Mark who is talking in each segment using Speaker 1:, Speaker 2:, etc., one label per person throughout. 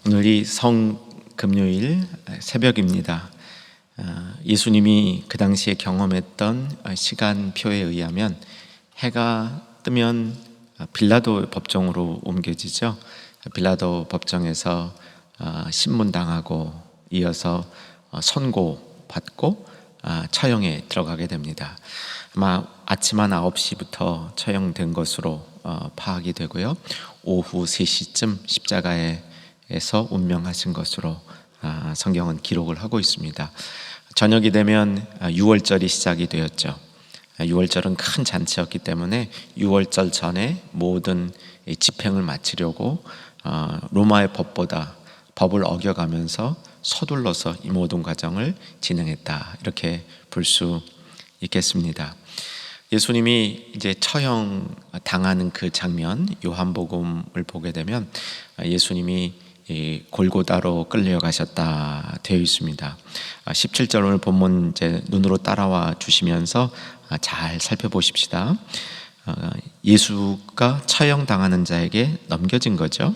Speaker 1: 오늘이 성금요일 새벽입니다. 예수님이 그 당시에 경험했던 시간표에 의하면 해가 뜨면 빌라도 법정으로 옮겨지죠. 빌라도 법정에서 신문당하고 이어서 선고받고 처형에 들어가게 됩니다. 아마 아침 한 9시부터 처형된 것으로 파악이 되고요. 오후 3시쯤 십자가에서 운명하신 것으로 성경은 기록을 하고 있습니다. 저녁이 되면 6월절이 시작이 되었죠. 6월절은 큰 잔치였기 때문에 6월절 전에 모든 집행을 마치려고 로마의 법을 어겨가면서 서둘러서 이 모든 과정을 진행했다, 이렇게 볼 수 있겠습니다. 예수님이 이제 처형 당하는 그 장면, 요한복음을 보게 되면 예수님이 골고다로 끌려가셨다 되어 있습니다. 17절 오늘 본문 이제 눈으로 따라와 주시면서 잘 살펴보십시다. 예수가 처형당하는 자에게 넘겨진 거죠.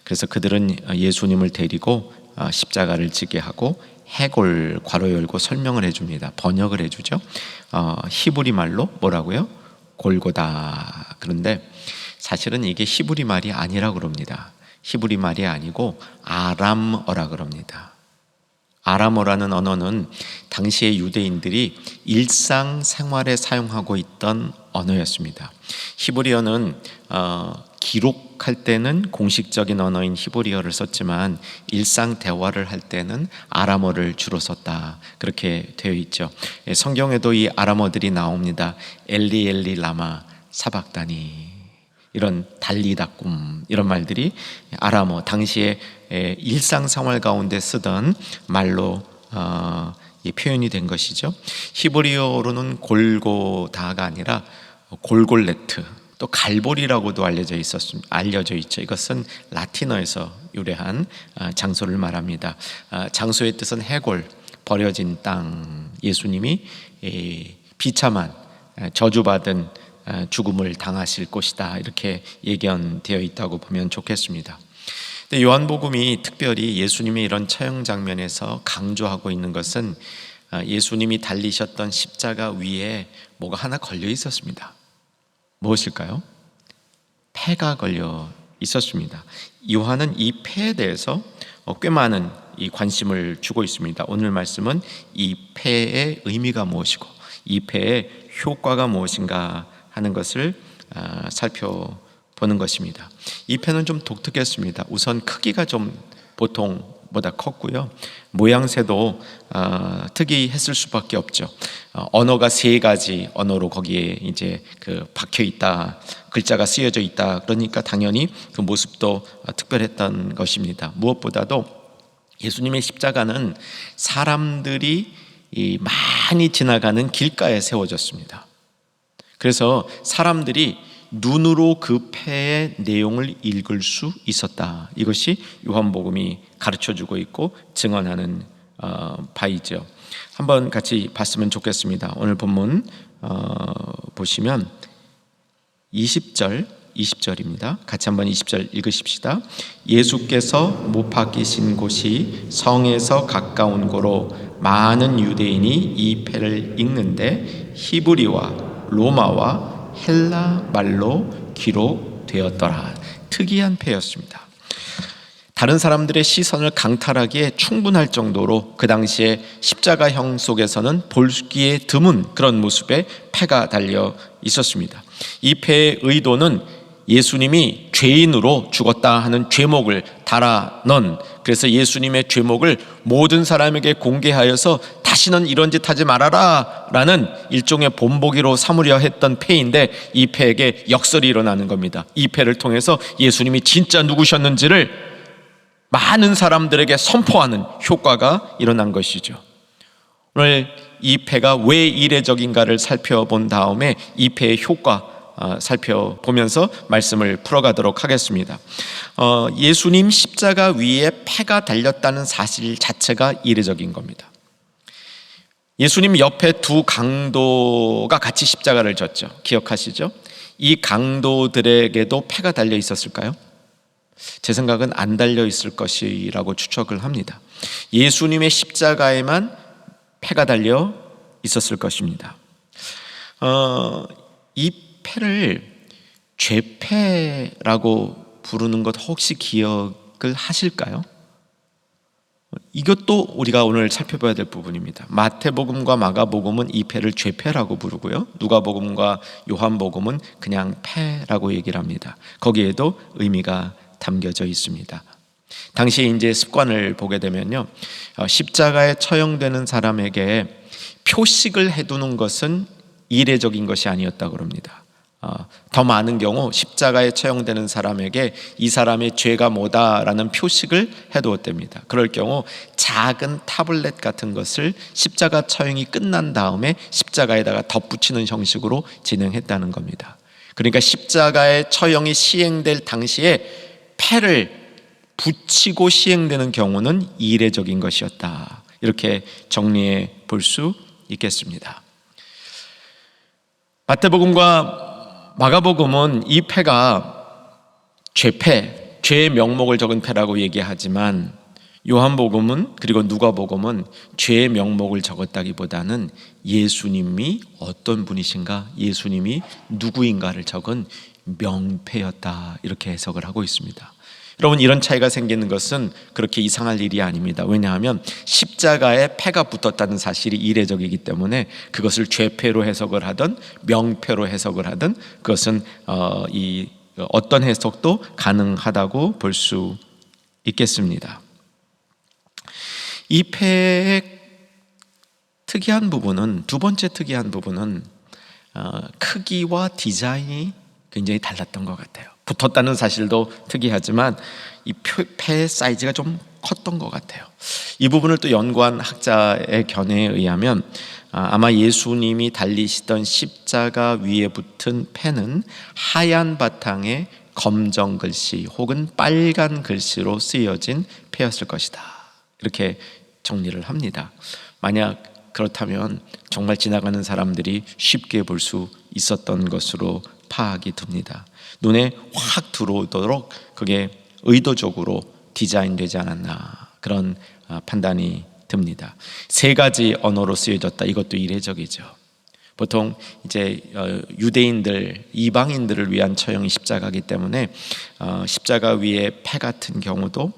Speaker 1: 그래서 그들은 예수님을 데리고 십자가를 지게 하고 해골 괄호 열고 설명을 해줍니다. 번역을 해주죠. 히브리 말로 뭐라고요? 골고다. 그런데 사실은 이게 히브리 말이 아니라고 그럽니다. 히브리 말이 아니고 아람어라 그럽니다. 아람어라는 언어는 당시의 유대인들이 일상생활에 사용하고 있던 언어였습니다. 히브리어는 기록할 때는 공식적인 언어인 히브리어를 썼지만 일상 대화를 할 때는 아람어를 주로 썼다, 그렇게 되어 있죠. 성경에도 이 아람어들이 나옵니다. 엘리 엘리 라마 사박다니, 이런 달리다꿈, 이런 말들이 아람어, 당시에 일상생활 가운데 쓰던 말로 표현이 된 것이죠. 히브리어로는 골고다가 아니라 골골레트, 또 갈보리라고도 알려져 있죠. 이것은 라틴어에서 유래한 장소를 말합니다. 장소의 뜻은 해골, 버려진 땅. 예수님이 비참한 저주받은 죽음을 당하실 곳이다, 이렇게 예견되어 있다고 보면 좋겠습니다. 근데 요한복음이 특별히 예수님의 이런 처형 장면에서 강조하고 있는 것은 예수님이 달리셨던 십자가 위에 뭐가 하나 걸려 있었습니다. 무엇일까요? 패가 걸려 있었습니다. 요한은 이 패에 대해서 꽤 많은 이 관심을 주고 있습니다. 오늘 말씀은 이 패의 의미가 무엇이고 이 패의 효과가 무엇인가 하는 것을 살펴보는 것입니다. 이 패는 좀 독특했습니다. 우선 크기가 좀 보통보다 컸고요. 모양새도 특이했을 수밖에 없죠. 언어가 3가지 언어로 거기에 이제 박혀 있다, 글자가 쓰여져 있다. 그러니까 당연히 그 모습도 특별했던 것입니다. 무엇보다도 예수님의 십자가는 사람들이 많이 지나가는 길가에 세워졌습니다. 그래서 사람들이 눈으로 그 패의 내용을 읽을 수 있었다. 이것이 요한복음이 가르쳐주고 있고 증언하는 바이죠. 한번 같이 봤으면 좋겠습니다. 오늘 본문 보시면 20절입니다. 같이 한번 20절 읽으십시다. 예수께서 못 박히신 곳이 성에서 가까운 고로 많은 유대인이 이 패를 읽는데 히브리와 로마와 헬라 말로 기록되었더라. 특이한 패였습니다. 다른 사람들의 시선을 강탈하기에 충분할 정도로 그 당시에 십자가형 속에서는 보기에 드문 그런 모습의 패가 달려 있었습니다. 이 패의 의도는 예수님이 죄인으로 죽었다 하는 죄목을 달아 넣은, 그래서 예수님의 죄목을 모든 사람에게 공개하여서 다시는 이런 짓 하지 말아라 라는 일종의 본보기로 삼으려 했던 패인데, 이 패에게 역설이 일어나는 겁니다. 이 패를 통해서 예수님이 진짜 누구셨는지를 많은 사람들에게 선포하는 효과가 일어난 것이죠. 오늘 이 패가 왜 이례적인가를 살펴본 다음에 이 패의 효과 살펴보면서 말씀을 풀어가도록 하겠습니다. 예수님 십자가 위에 패가 달렸다는 사실 자체가 이례적인 겁니다. 예수님 옆에 2 강도가 같이 십자가를 졌죠. 기억하시죠? 이 강도들에게도 패가 달려 있었을까요? 제 생각은 안 달려 있을 것이라고 추측을 합니다. 예수님의 십자가에만 패가 달려 있었을 것입니다. 이 패를 죄패라고 부르는 것 혹시 기억을 하실까요? 이것도 우리가 오늘 살펴봐야 될 부분입니다. 마태복음과 마가복음은 이 패를 죄패라고 부르고요, 누가복음과 요한복음은 그냥 패라고 얘기를 합니다. 거기에도 의미가 담겨져 있습니다. 당시 이제 습관을 보게 되면요, 십자가에 처형되는 사람에게 표식을 해두는 것은 이례적인 것이 아니었다고 합니다. 더 많은 경우 십자가에 처형되는 사람에게 이 사람의 죄가 뭐다라는 표식을 해두었답니다. 그럴 경우 작은 타블렛 같은 것을 십자가 처형이 끝난 다음에 십자가에다가 덧붙이는 형식으로 진행했다는 겁니다. 그러니까 십자가의 처형이 시행될 당시에 패를 붙이고 시행되는 경우는 이례적인 것이었다, 이렇게 정리해 볼 수 있겠습니다. 마태복음과 마가복음은 이 패가 죄패, 죄의 명목을 적은 패라고 얘기하지만, 요한복음은 그리고 누가복음은 죄의 명목을 적었다기보다는 예수님이 어떤 분이신가, 예수님이 누구인가를 적은 명패였다, 이렇게 해석을 하고 있습니다. 여러분, 이런 차이가 생기는 것은 그렇게 이상할 일이 아닙니다. 왜냐하면 십자가에 패가 붙었다는 사실이 이례적이기 때문에 그것을 죄패로 해석을 하든 명패로 해석을 하든 그것은 어떤 해석도 가능하다고 볼 수 있겠습니다. 이 패의 특이한 부분은, 두 번째 특이한 부분은 크기와 디자인이 굉장히 달랐던 것 같아요. 붙었다는 사실도 특이하지만 이 패의 사이즈가 좀 컸던 것 같아요. 이 부분을 또 연구한 학자의 견해에 의하면 아마 예수님이 달리시던 십자가 위에 붙은 패는 하얀 바탕에 검정 글씨 혹은 빨간 글씨로 쓰여진 패였을 것이다, 이렇게 정리를 합니다. 만약 그렇다면 정말 지나가는 사람들이 쉽게 볼 수 있었던 것으로 파악이 듭니다. 눈에 확 들어오도록 그게 의도적으로 디자인되지 않았나, 그런 판단이 듭니다. 세 가지 언어로 쓰여졌다, 이것도 이례적이죠. 보통 이제 유대인들, 이방인들을 위한 처형이 십자가이기 때문에 십자가 위에 패 같은 경우도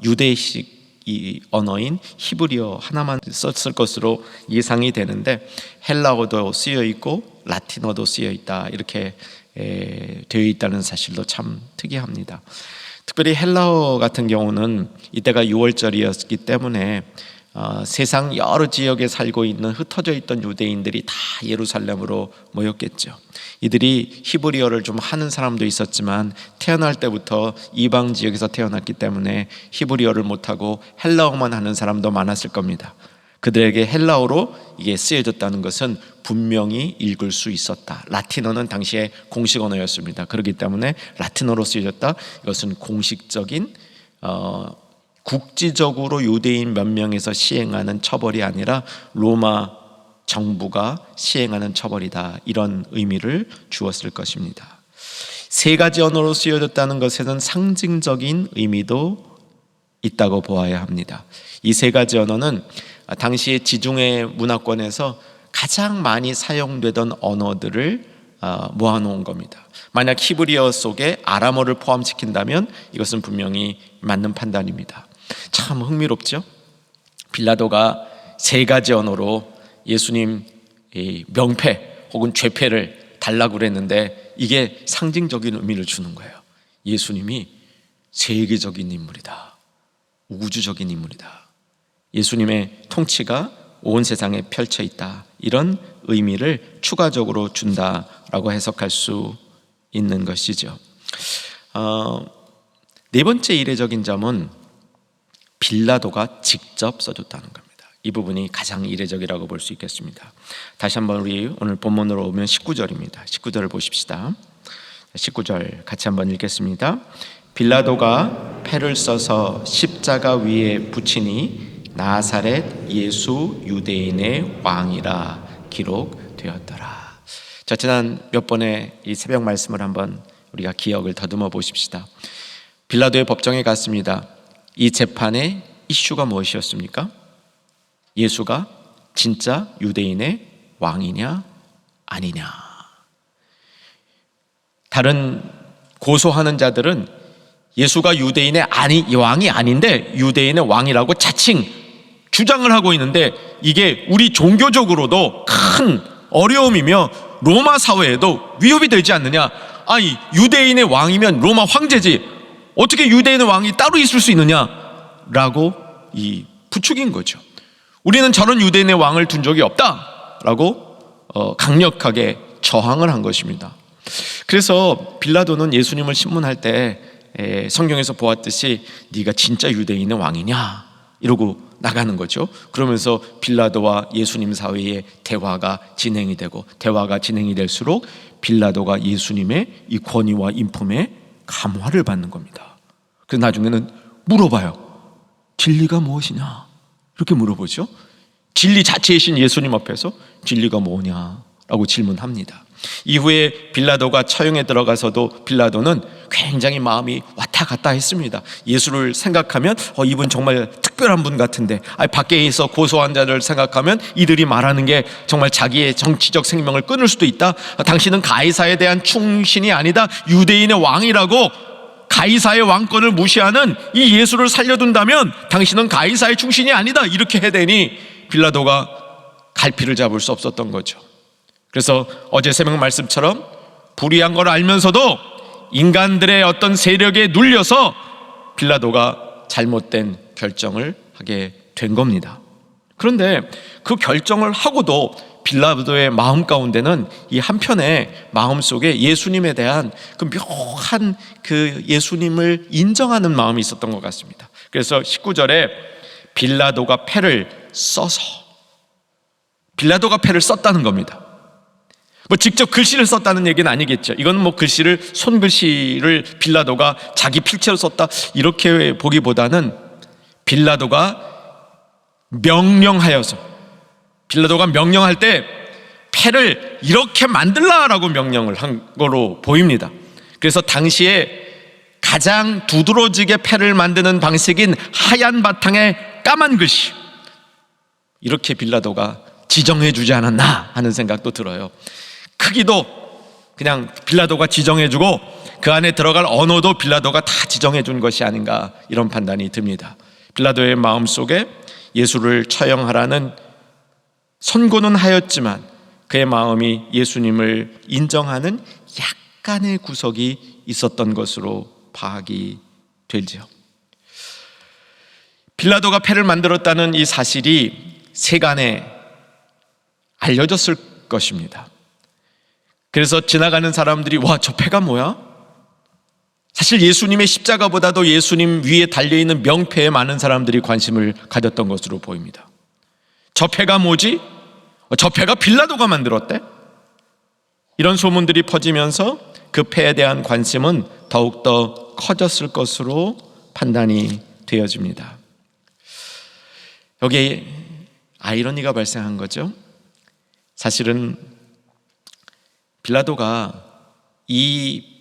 Speaker 1: 유대식 이 언어인 히브리어 하나만 썼을 것으로 예상이 되는데, 헬라어도 쓰여 있고 라틴어도 쓰여 있다, 이렇게 되어 있다는 사실도 참 특이합니다. 특별히 헬라어 같은 경우는 이때가 6월절이었기 때문에 세상 여러 지역에 살고 있는 흩어져 있던 유대인들이 다 예루살렘으로 모였겠죠. 이들이 히브리어를 좀 하는 사람도 있었지만 태어날 때부터 이방 지역에서 태어났기 때문에 히브리어를 못하고 헬라어만 하는 사람도 많았을 겁니다. 그들에게 헬라어로 이게 쓰여졌다는 것은 분명히 읽을 수 있었다. 라틴어는 당시에 공식 언어였습니다. 그렇기 때문에 라틴어로 쓰여졌다, 이것은 공식적인 국지적으로 유대인 몇 명에서 시행하는 처벌이 아니라 로마 정부가 시행하는 처벌이다, 이런 의미를 주었을 것입니다. 세 가지 언어로 쓰여졌다는 것에는 상징적인 의미도 있다고 보아야 합니다. 이 세 가지 언어는 당시의 지중해 문화권에서 가장 많이 사용되던 언어들을 모아놓은 겁니다. 만약 히브리어 속에 아람어를 포함시킨다면 이것은 분명히 맞는 판단입니다. 참 흥미롭죠? 빌라도가 세 가지 언어로 예수님 명패 혹은 죄패를 달라고 그랬는데 이게 상징적인 의미를 주는 거예요. 예수님이 세계적인 인물이다, 우주적인 인물이다, 예수님의 통치가 온 세상에 펼쳐 있다, 이런 의미를 추가적으로 준다라고 해석할 수 있는 것이죠. 네 번째 이례적인 점은 빌라도가 직접 써줬다는 겁니다. 이 부분이 가장 이례적이라고 볼 수 있겠습니다. 다시 한번 우리 오늘 본문으로 오면 19절입니다. 19절을 보십시다. 19절 같이 한번 읽겠습니다. 빌라도가 패를 써서 십자가 위에 붙이니 나사렛 예수 유대인의 왕이라 기록되었더라. 자, 지난 몇 번의 이 새벽 말씀을 한번 우리가 기억을 더듬어 보십시다. 빌라도의 법정에 갔습니다. 이 재판의 이슈가 무엇이었습니까? 예수가 진짜 유대인의 왕이냐 아니냐. 다른 고소하는 자들은 예수가 유대인의 왕이 아닌데 유대인의 왕이라고 자칭 주장을 하고 있는데, 이게 우리 종교적으로도 큰 어려움이며 로마 사회에도 위협이 되지 않느냐. 아니, 유대인의 왕이면 로마 황제지 어떻게 유대인의 왕이 따로 있을 수 있느냐라고 부추긴 거죠. 우리는 저런 유대인의 왕을 둔 적이 없다라고 강력하게 저항을 한 것입니다. 그래서 빌라도는 예수님을 신문할 때 성경에서 보았듯이 네가 진짜 유대인의 왕이냐 이러고 나가는 거죠. 그러면서 빌라도와 예수님 사이에 대화가 진행이 될수록 빌라도가 예수님의 이 권위와 인품에 감화를 받는 겁니다. 그래서 나중에는 물어봐요. 진리가 무엇이냐? 이렇게 물어보죠. 진리 자체이신 예수님 앞에서 진리가 뭐냐라고 질문합니다. 이후에 빌라도가 처형에 들어가서도 빌라도는 굉장히 마음이 왔다 갔다 했습니다. 예수를 생각하면 이분 정말 특별한 분 같은데, 밖에서 고소한 자를 생각하면 이들이 말하는 게 정말 자기의 정치적 생명을 끊을 수도 있다. 당신은 가이사에 대한 충신이 아니다, 유대인의 왕이라고 가이사의 왕권을 무시하는 이 예수를 살려둔다면 당신은 가이사의 충신이 아니다, 이렇게 해대니 빌라도가 갈피를 잡을 수 없었던 거죠. 그래서 어제 새벽 말씀처럼 불의한 걸 알면서도 인간들의 어떤 세력에 눌려서 빌라도가 잘못된 결정을 하게 된 겁니다. 그런데 그 결정을 하고도 빌라도의 마음 가운데는 이 한편의 마음 속에 예수님에 대한 그 묘한 그 예수님을 인정하는 마음이 있었던 것 같습니다. 그래서 19절에 빌라도가 패를 써서, 빌라도가 패를 썼다는 겁니다. 직접 글씨를 썼다는 얘기는 아니겠죠. 이건 글씨를, 손글씨를 빌라도가 자기 필체로 썼다 이렇게 보기보다는 빌라도가 명령하여서, 빌라도가 명령할 때 패를 이렇게 만들라라고 명령을 한 거로 보입니다. 그래서 당시에 가장 두드러지게 패를 만드는 방식인 하얀 바탕에 까만 글씨, 이렇게 빌라도가 지정해 주지 않았나 하는 생각도 들어요. 크기도 그냥 빌라도가 지정해주고 그 안에 들어갈 언어도 빌라도가 다 지정해준 것이 아닌가, 이런 판단이 듭니다. 빌라도의 마음속에 예수를 처형하라는 선고는 하였지만 그의 마음이 예수님을 인정하는 약간의 구석이 있었던 것으로 파악이 되죠. 빌라도가 패를 만들었다는 이 사실이 세간에 알려졌을 것입니다. 그래서 지나가는 사람들이 와, 저 패가 뭐야? 사실 예수님의 십자가보다도 예수님 위에 달려있는 명패에 많은 사람들이 관심을 가졌던 것으로 보입니다. 저 패가 뭐지? 저 패가 빌라도가 만들었대? 이런 소문들이 퍼지면서 그 패에 대한 관심은 더욱더 커졌을 것으로 판단이 되어집니다. 여기에 아이러니가 발생한 거죠. 사실은 빌라도가 이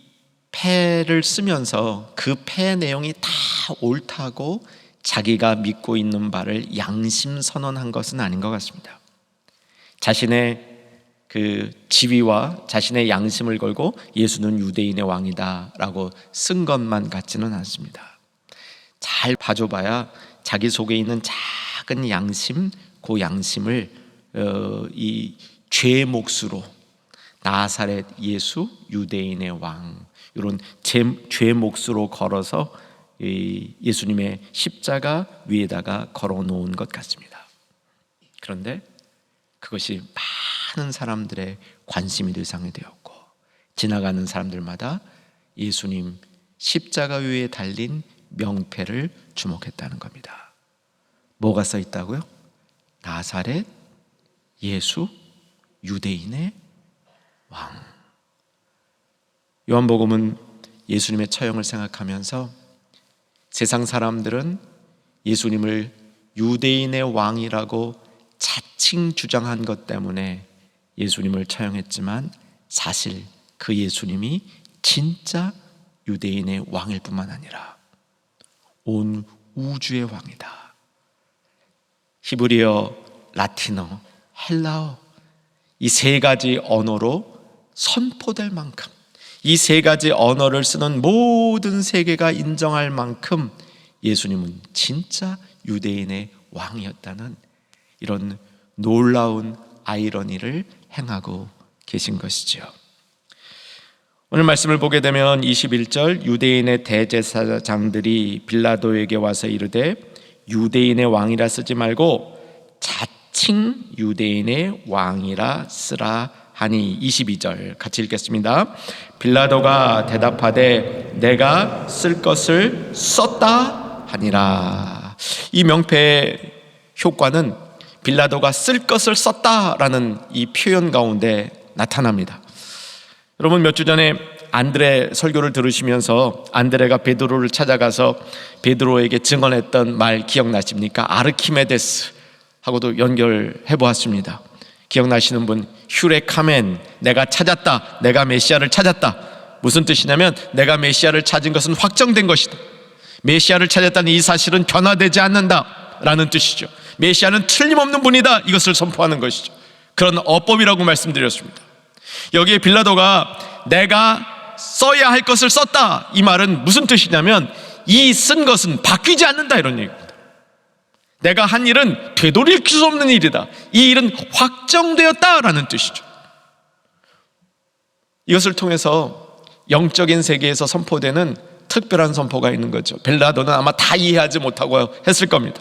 Speaker 1: 패를 쓰면서 그 패의 내용이 다 옳다고 자기가 믿고 있는 바를 양심 선언한 것은 아닌 것 같습니다. 자신의 그 지위와 자신의 양심을 걸고 예수는 유대인의 왕이다 라고 쓴 것만 같지는 않습니다. 잘 봐줘봐야 자기 속에 있는 작은 양심, 그 양심을 이 죄의 몫으로 나사렛 예수 유대인의 왕, 이런 죄의 몫으로 걸어서 예수님의 십자가 위에다가 걸어놓은 것 같습니다. 그런데 그것이 많은 사람들의 관심의 대상이 되었고, 지나가는 사람들마다 예수님 십자가 위에 달린 명패를 주목했다는 겁니다. 뭐가 써 있다고요? 나사렛 예수 유대인의 왕. 요한복음은 예수님의 처형을 생각하면서 세상 사람들은 예수님을 유대인의 왕이라고 자칭 주장한 것 때문에 예수님을 처형했지만 사실 그 예수님이 진짜 유대인의 왕일 뿐만 아니라 온 우주의 왕이다. 히브리어, 라틴어, 헬라어, 이 세 가지 언어로 선포될 만큼, 이 세 가지 언어를 쓰는 모든 세계가 인정할 만큼 예수님은 진짜 유대인의 왕이었다는 이런 놀라운 아이러니를 행하고 계신 것이죠. 오늘 말씀을 보게 되면 21절, 유대인의 대제사장들이 빌라도에게 와서 이르되 유대인의 왕이라 쓰지 말고 자칭 유대인의 왕이라 쓰라 하니. 22절 같이 읽겠습니다. 빌라도가 대답하되 내가 쓸 것을 썼다 하니라. 이 명패의 효과는 빌라도가 쓸 것을 썼다라는 이 표현 가운데 나타납니다. 여러분, 몇 주 전에 안드레 설교를 들으시면서 안드레가 베드로를 찾아가서 베드로에게 증언했던 말 기억나십니까? 아르키메데스 하고도 연결해 보았습니다. 기억나시는 분? 휴레카멘, 내가 찾았다, 내가 메시아를 찾았다. 무슨 뜻이냐면 내가 메시아를 찾은 것은 확정된 것이다. 메시아를 찾았다는 이 사실은 변화되지 않는다 라는 뜻이죠. 메시아는 틀림없는 분이다, 이것을 선포하는 것이죠. 그런 어법이라고 말씀드렸습니다. 여기에 빌라도가 내가 써야 할 것을 썼다, 이 말은 무슨 뜻이냐면 이 쓴 것은 바뀌지 않는다, 이런 얘기입니다. 내가 한 일은 되돌릴 수 없는 일이다, 이 일은 확정되었다라는 뜻이죠. 이것을 통해서 영적인 세계에서 선포되는 특별한 선포가 있는 거죠. 빌라도는 아마 다 이해하지 못하고 했을 겁니다.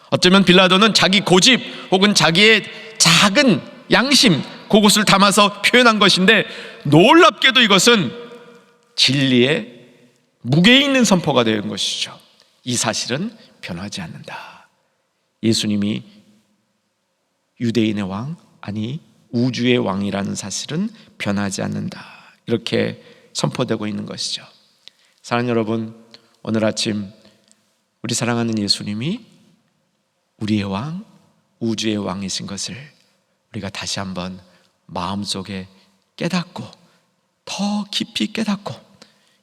Speaker 1: 어쩌면 빌라도는 자기 고집 혹은 자기의 작은 양심, 그것을 담아서 표현한 것인데 놀랍게도 이것은 진리의 무게 있는 선포가 된 것이죠. 이 사실은 변하지 않는다. 예수님이 유대인의 왕, 아니 우주의 왕이라는 사실은 변하지 않는다, 이렇게 선포되고 있는 것이죠. 사랑하는 여러분, 오늘 아침 우리 사랑하는 예수님이 우리의 왕, 우주의 왕이신 것을 우리가 다시 한번 마음속에 깨닫고 더 깊이 깨닫고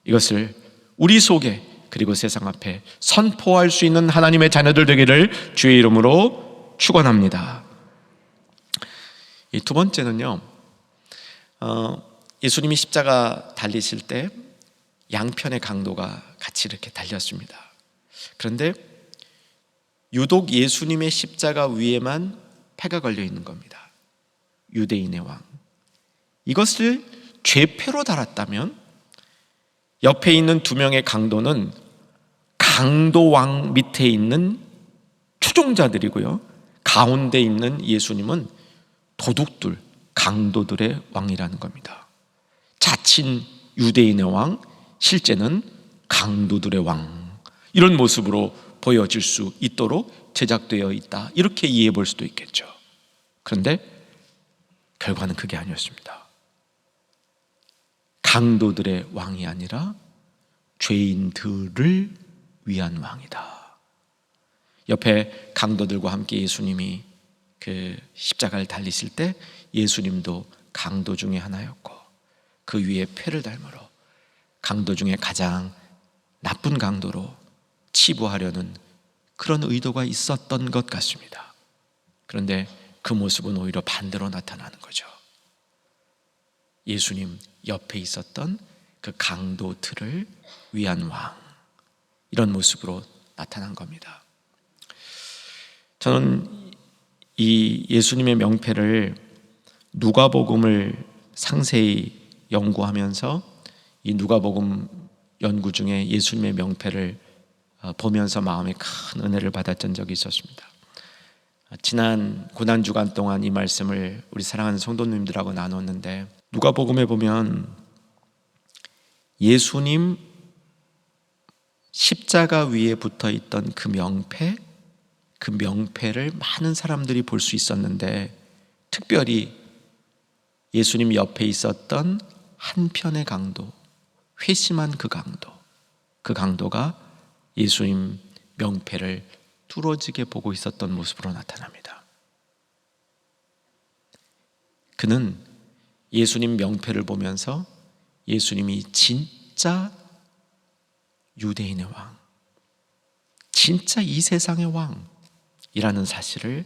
Speaker 1: 이것을 우리 속에 그리고 세상 앞에 선포할 수 있는 하나님의 자녀들 되기를 주의 이름으로 축원합니다. 이 두 번째는요, 예수님이 십자가 달리실 때 양편의 강도가 같이 이렇게 달렸습니다. 그런데 유독 예수님의 십자가 위에만 패가 걸려 있는 겁니다. 유대인의 왕. 이것을 죄패로 달았다면 옆에 있는 두 명의 강도는 강도왕 밑에 있는 추종자들이고요, 가운데 있는 예수님은 도둑들, 강도들의 왕이라는 겁니다. 자칭 유대인의 왕, 실제는 강도들의 왕, 이런 모습으로 보여질 수 있도록 제작되어 있다, 이렇게 이해해 볼 수도 있겠죠. 그런데 결과는 그게 아니었습니다. 강도들의 왕이 아니라 죄인들을 위한 왕이다. 옆에 강도들과 함께 예수님이 그 십자가를 달리실 때 예수님도 강도 중에 하나였고 그 위에 패를 달므로 강도 중에 가장 나쁜 강도로 치부하려는 그런 의도가 있었던 것 같습니다. 그런데 그 모습은 오히려 반대로 나타나는 거죠. 예수님 옆에 있었던 그 강도들을 위한 왕, 이런 모습으로 나타난 겁니다. 저는 이 예수님의 명패를 누가복음을 상세히 연구하면서 이 누가복음 연구 중에 예수님의 명패를 보면서 마음에 큰 은혜를 받았던 적이 있었습니다. 지난 고난주간 동안 이 말씀을 우리 사랑하는 성도님들하고 나눴는데, 누가복음에 보면 예수님 십자가 위에 붙어있던 그 명패를 많은 사람들이 볼 수 있었는데, 특별히 예수님 옆에 있었던 한편의 강도, 회심한 그 강도가 예수님 명패를 뚫어지게 보고 있었던 모습으로 나타납니다. 그는 예수님 명패를 보면서 예수님이 진짜 유대인의 왕, 진짜 이 세상의 왕이라는 사실을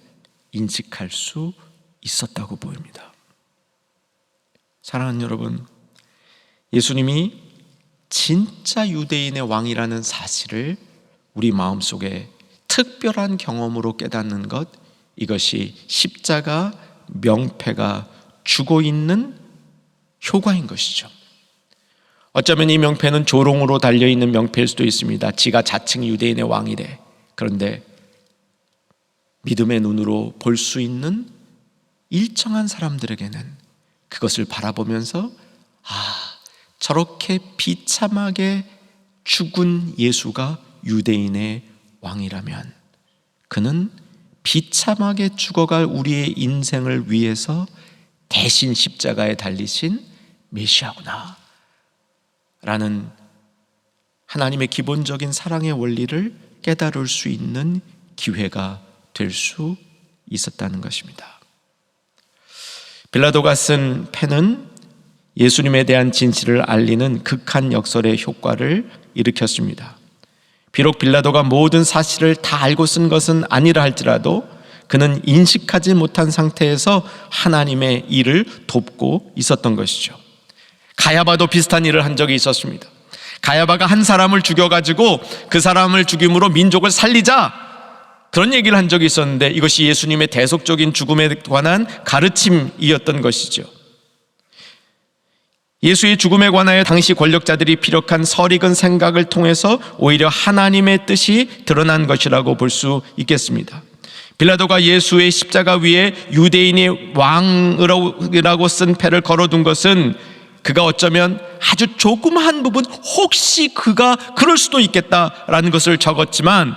Speaker 1: 인식할 수 있었다고 보입니다. 사랑하는 여러분, 예수님이 진짜 유대인의 왕이라는 사실을 우리 마음속에 특별한 경험으로 깨닫는 것, 이것이 십자가 명패가 주고 있는 효과인 것이죠. 어쩌면 이 명패는 조롱으로 달려있는 명패일 수도 있습니다. 지가 자칭 유대인의 왕이래. 그런데 믿음의 눈으로 볼 수 있는 일정한 사람들에게는 그것을 바라보면서 저렇게 비참하게 죽은 예수가 유대인의 왕이라면 그는 비참하게 죽어갈 우리의 인생을 위해서 대신 십자가에 달리신 메시아구나 라는 하나님의 기본적인 사랑의 원리를 깨달을 수 있는 기회가 될 수 있었다는 것입니다. 빌라도가 쓴 펜은 예수님에 대한 진실을 알리는 극한 역설의 효과를 일으켰습니다. 비록 빌라도가 모든 사실을 다 알고 쓴 것은 아니라 할지라도 그는 인식하지 못한 상태에서 하나님의 일을 돕고 있었던 것이죠. 가야바도 비슷한 일을 한 적이 있었습니다. 가야바가 한 사람을 죽여가지고 그 사람을 죽임으로 민족을 살리자, 그런 얘기를 한 적이 있었는데 이것이 예수님의 대속적인 죽음에 관한 가르침이었던 것이죠. 예수의 죽음에 관하여 당시 권력자들이 피력한 설익은 생각을 통해서 오히려 하나님의 뜻이 드러난 것이라고 볼 수 있겠습니다. 빌라도가 예수의 십자가 위에 유대인의 왕이라고 쓴 패를 걸어둔 것은 그가 어쩌면 아주 조그마한 부분, 혹시 그가 그럴 수도 있겠다라는 것을 적었지만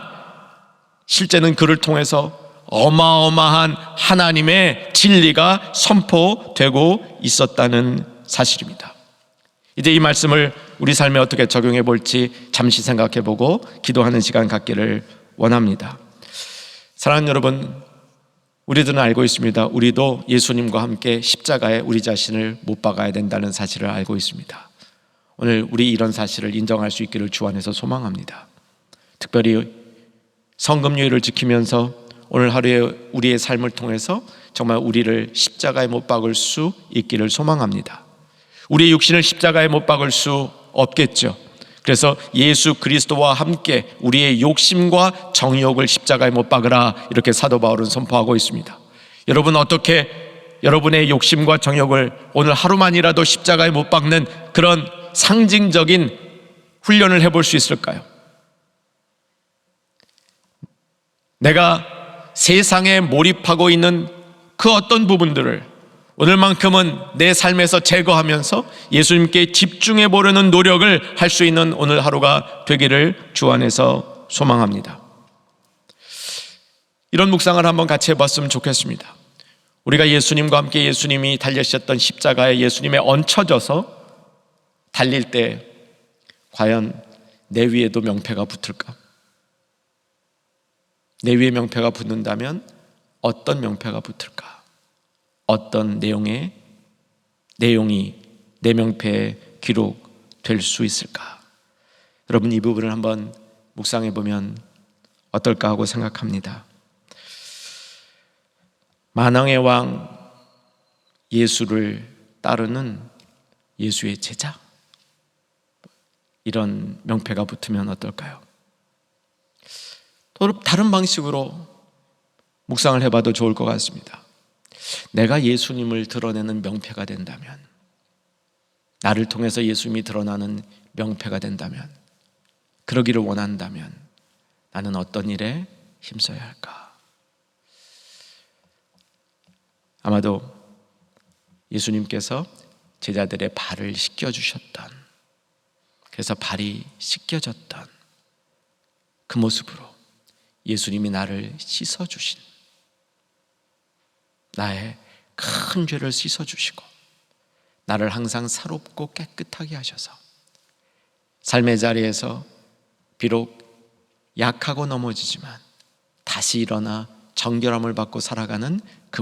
Speaker 1: 실제는 그를 통해서 어마어마한 하나님의 진리가 선포되고 있었다는 사실입니다. 이제 이 말씀을 우리 삶에 어떻게 적용해 볼지 잠시 생각해 보고 기도하는 시간 갖기를 원합니다. 사랑하는 여러분, 우리들은 알고 있습니다. 우리도 예수님과 함께 십자가에 우리 자신을 못 박아야 된다는 사실을 알고 있습니다. 오늘 우리 이런 사실을 인정할 수 있기를 주 안에서 소망합니다. 특별히 성금요일을 지키면서 오늘 하루에 우리의 삶을 통해서 정말 우리를 십자가에 못 박을 수 있기를 소망합니다. 우리의 육신을 십자가에 못 박을 수 없겠죠. 그래서 예수 그리스도와 함께 우리의 욕심과 정욕을 십자가에 못 박으라, 이렇게 사도 바울은 선포하고 있습니다. 여러분, 어떻게 여러분의 욕심과 정욕을 오늘 하루만이라도 십자가에 못 박는 그런 상징적인 훈련을 해볼 수 있을까요? 내가 세상에 몰입하고 있는 그 어떤 부분들을 오늘만큼은 내 삶에서 제거하면서 예수님께 집중해 보려는 노력을 할 수 있는 오늘 하루가 되기를 주 안에서 소망합니다. 이런 묵상을 한번 같이 해봤으면 좋겠습니다. 우리가 예수님과 함께 예수님이 달리셨던 십자가에 예수님에 얹혀져서 달릴 때 과연 내 위에도 명패가 붙을까? 내 위에 명패가 붙는다면 어떤 명패가 붙을까? 어떤 내용이 내 명패에 기록될 수 있을까? 여러분, 이 부분을 한번 묵상해 보면 어떨까 하고 생각합니다. 만왕의 왕 예수를 따르는 예수의 제자, 이런 명패가 붙으면 어떨까요? 또 다른 방식으로 묵상을 해봐도 좋을 것 같습니다. 내가 예수님을 드러내는 명패가 된다면, 나를 통해서 예수님이 드러나는 명패가 된다면, 그러기를 원한다면 나는 어떤 일에 힘써야 할까? 아마도 예수님께서 제자들의 발을 씻겨주셨던, 그래서 발이 씻겨졌던 그 모습으로 예수님이 나를 씻어주신, 나의 큰 죄를 씻어주시고 나를 항상 사롭고 깨끗하게 하셔서 삶의 자리에서 비록 약하고 넘어지지만 다시 일어나 정결함을 받고 살아가는 그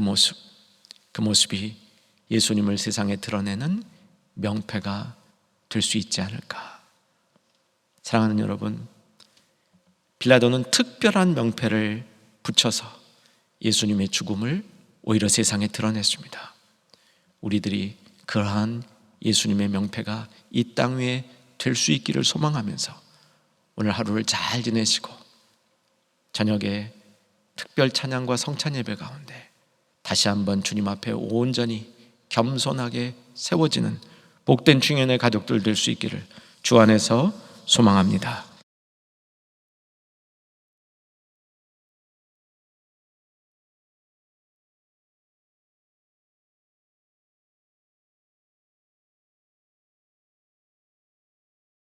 Speaker 1: 모습이 예수님을 세상에 드러내는 명패가 될 수 있지 않을까. 사랑하는 여러분, 빌라도는 특별한 명패를 붙여서 예수님의 죽음을 오히려 세상에 드러냈습니다. 우리들이 그러한 예수님의 명패가 이 땅 위에 될 수 있기를 소망하면서 오늘 하루를 잘 지내시고 저녁에 특별 찬양과 성찬 예배 가운데 다시 한번 주님 앞에 온전히 겸손하게 세워지는 복된 중년의 가족들 될 수 있기를 주 안에서 소망합니다.